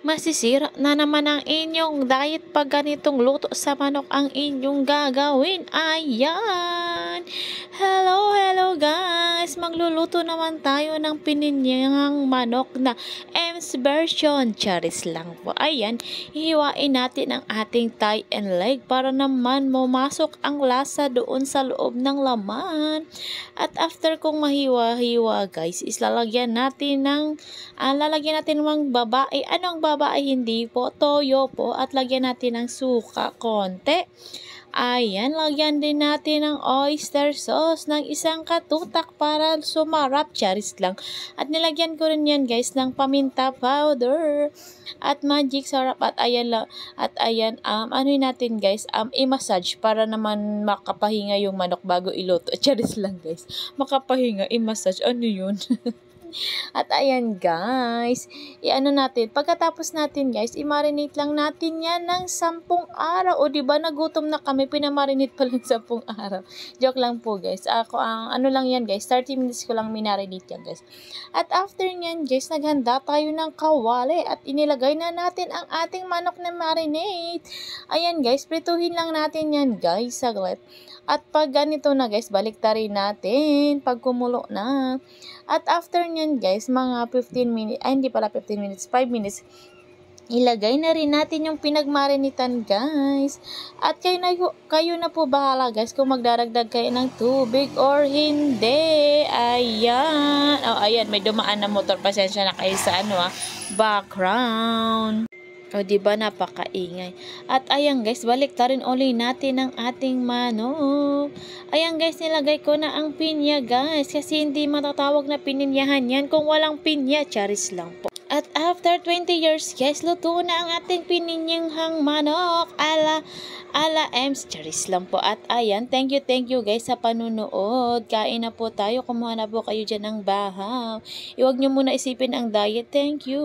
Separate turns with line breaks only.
Masisira na naman ang inyong diet pag ganitong luto sa manok ang inyong gagawin. Ayan! Hello guys! Magluluto naman tayo ng pininyang manok na M's version. Charis lang po. Ayan, hihiwain natin ang ating thigh and leg para naman mamasok ang lasa doon sa loob ng laman. At after kong mahiwa-hiwa guys, lalagyan natin ng babae. Anong babae? Hindi po, toyo po. At lagyan natin ng suka konti. Ayan, lagyan din natin ng oyster sauce ng isang katutak para sumarap. Charis lang. At nilagyan ko rin yan guys ng paminta powder at magic sarap. At ayan lang. At ayan, ano natin guys, i-massage para naman makapahinga yung manok bago iluto. Charis lang guys. Makapahinga, i-massage. Ano yun? At ayan guys, i-ano natin, pagkatapos natin guys, i-marinate lang natin yan ng 10 araw. O diba nagutom na kami, pinamarinate pa lang 10 araw. Joke lang po guys. Ako ano lang yan guys, 30 minutes ko lang minarinate yan guys. At after nyan guys, naghanda tayo ng kawali at inilagay na natin ang ating manok na marinate. Ayan guys, prituhin lang natin yan guys, saglit. At pag ganito na guys, baliktarin natin pag kumulo na. At after nyan guys, mga 15 minutes, hindi pala 15 minutes, 5 minutes, ilagay na rin natin yung pinagmarinitan guys. At kayo na po bahala guys kung magdaragdag kayo ng tubig or hindi. Ayan. Oh, ayan, may dumaan na motor. Pasensya na kayo sa background. O, diba napakaingay. At ayan guys, baliktarin uli natin ang ating manok. Ayan guys, nilagay ko na ang pinya guys. Kasi hindi matatawag na pininyahan yan kung walang pinya. Charis lang po. At after 20 years guys, luto na ang ating pininyang manok. Ala M's. Charis lang po. At ayan, thank you guys sa panunood. Kain na po tayo. Kumuha na po kayo dyan ng bahaw. Iwag nyo muna isipin ang diet. Thank you.